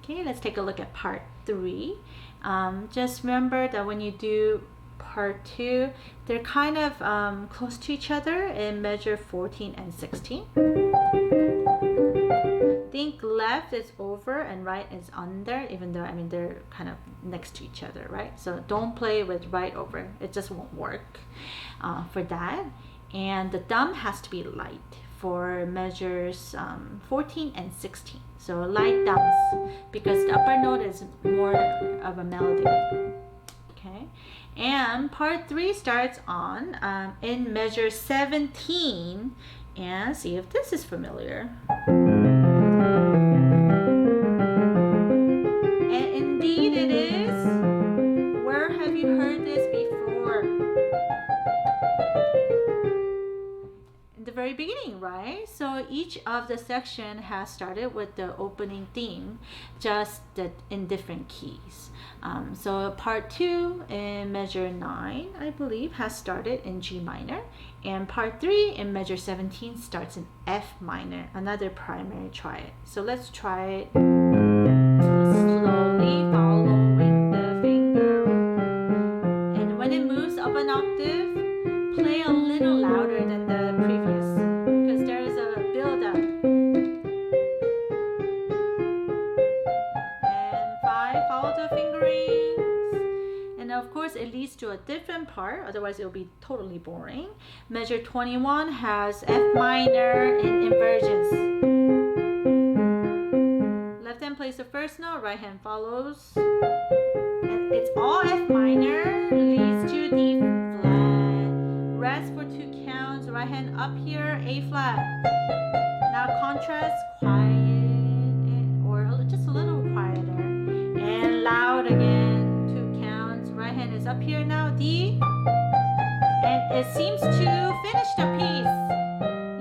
Okay, let's take a look at part 3. Just remember that when you do part 2, they're kind of close to each other in measure 14 and 16. Think left is over and right is under, even though they're kind of next to each other, right? So don't play with right over. It just won't work for that. And the thumb has to be light for measures 14 and 16. So light thumbs, because the upper note is more of a melody. Okay, and part 3 starts on in measure 17, and see if this is familiar. And indeed it is. Where have you heard this before? In the very beginning, right? So each of the section has started with the opening theme, just that in different keys. So part 2 in measure 9, I believe, has started in G minor, and part 3 in measure 17 starts in F minor, another primary triad. So let's try it slowly, following the finger, and when it moves up an octave, play a little louder than the previous, because there is a build-up. And 5, follow the fingerings. And of course, it leads to a different part, otherwise it will be totally boring. Measure 21 has F minor in inversions. Left hand plays the first note, right hand follows. And it's all F minor, leads to D flat. Rest for 2 counts, right hand up here, A flat. Now contrast, quiet, or just a little quieter. And loud again, 2 counts, right hand is up here now, D. And it seems to finish the piece,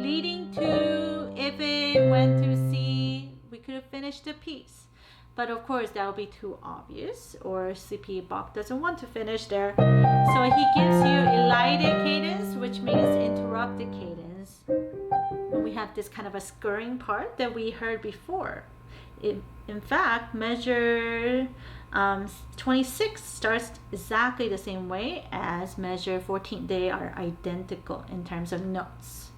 leading to, if it went to C, we could have finished the piece. But of course, that would be too obvious, or C.P.E. Bach doesn't want to finish there. So he gives you elided cadence, which means interrupted cadence. And we have this kind of a scurrying part that we heard before. In fact, measure 26 starts exactly the same way as measure 14. They are identical in terms of notes.